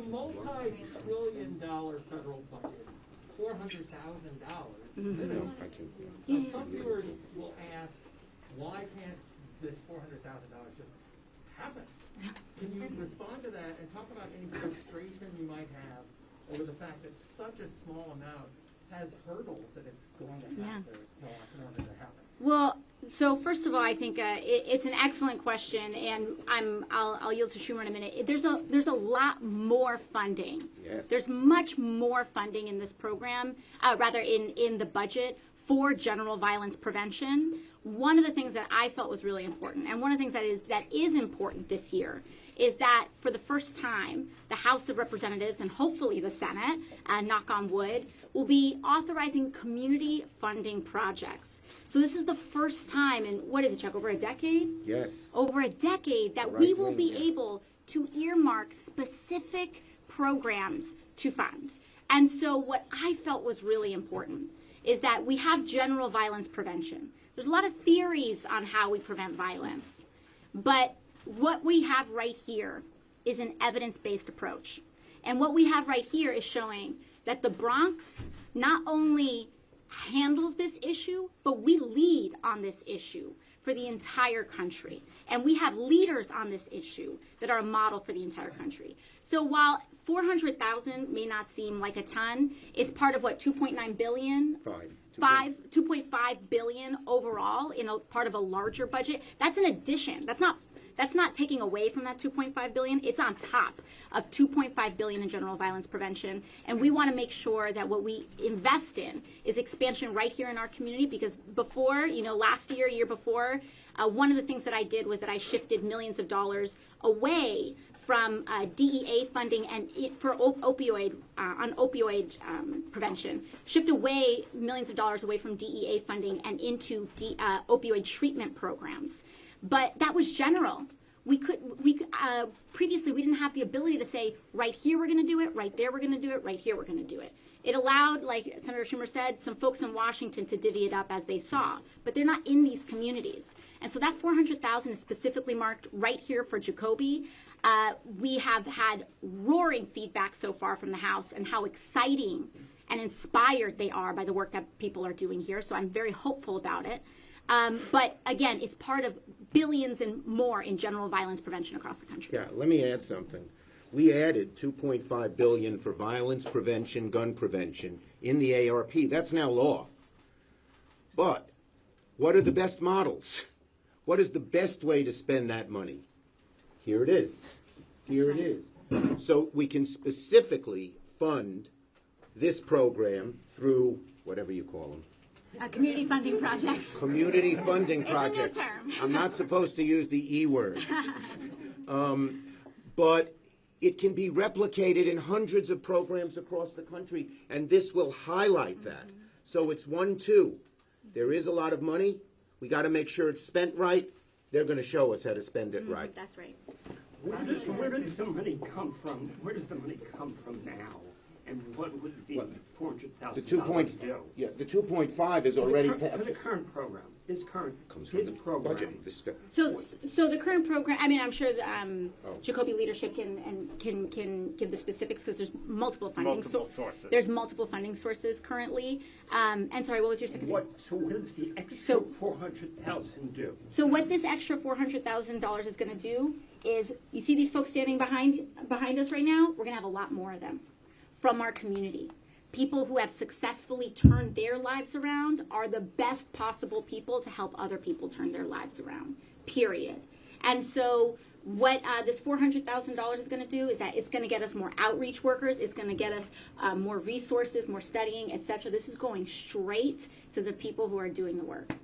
multi-trillion-dollar federal budget, $400,000. Some viewers will ask, why can't this $400,000 just happen? Can you respond to that and talk about any frustration you might have over the fact that such a small amount has hurdles that it's going to have to cross in order to happen? Well, so first of all, I think it's an excellent question, and I'll yield to Schumer in a minute. There's a lot more funding. Yes. There's much more funding in this program, rather in the budget for general violence prevention. One of the things that I felt was really important, and one of the things that is important this year, is that for the first time, the House of Representatives and hopefully the Senate, knock on wood, will be authorizing community funding projects. So this is the first time in, what is it, Chuck, over a decade? Yes. Over a decade that we will be able to earmark specific programs to fund. And so what I felt was really important is that we have general violence prevention. There's a lot of theories on how we prevent violence, but what we have right here is an evidence-based approach. And what we have right here is showing that the Bronx not only handles this issue, but we lead on this issue for the entire country. And we have leaders on this issue that are a model for the entire country. So while 400,000 may not seem like a ton, it's part of what, 2.9 billion? 2.5 billion overall in a part of a larger budget. That's an addition. That's not taking away from that 2.5 billion. It's on top of 2.5 billion in general violence prevention. And we want to make sure that what we invest in is expansion right here in our community, because before, last year before, one of the things that I did was that I shifted millions of dollars away from DEA funding and for opioid prevention, shift away millions of dollars away from DEA funding and into opioid treatment programs. But that was general. Previously we didn't have the ability to say, right here we're going to do it, right there we're going to do it, right here we're going to do it. It allowed, like Senator Schumer said, some folks in Washington to divvy it up as they saw, but they're not in these communities. And so that 400,000 is specifically marked right here for Jacoby. We have had roaring feedback so far from the House and how exciting and inspired they are by the work that people are doing here. So I'm very hopeful about it. But again, it's part of billions and more in general violence prevention across the country. Yeah, let me add something. We added $2.5 billion for violence prevention, gun prevention in the ARP. That's now law. But what are the best models? What is the best way to spend that money? Here it is. Here it is. So we can specifically fund this program through whatever you call them. Community funding projects. Community funding projects. I'm not supposed to use the E word. But it can be replicated in hundreds of programs across the country, and this will highlight that. So it's 1-2. There is a lot of money. We got to make sure it's spent right. They're going to show us how to spend it right. That's right. Where does the money come from? Where does the money come from now? And what would the $400,000 do? Yeah, the 2.5 is already for the current program. This current comes from the program. budget. So the current program. I mean, I'm sure Jacoby leadership can give the specifics because there's multiple funding sources. There's multiple funding sources currently. And sorry, what was your second? So what does the extra $400,000 do? So what this extra $400,000 is going to do is, you see these folks standing behind us right now. We're going to have a lot more of them from our community. People who have successfully turned their lives around are the best possible people to help other people turn their lives around, period. And so what this $400,000 is going to do is that it's going to get us more outreach workers, it's going to get us more resources, more studying, etc. This is going straight to the people who are doing the work.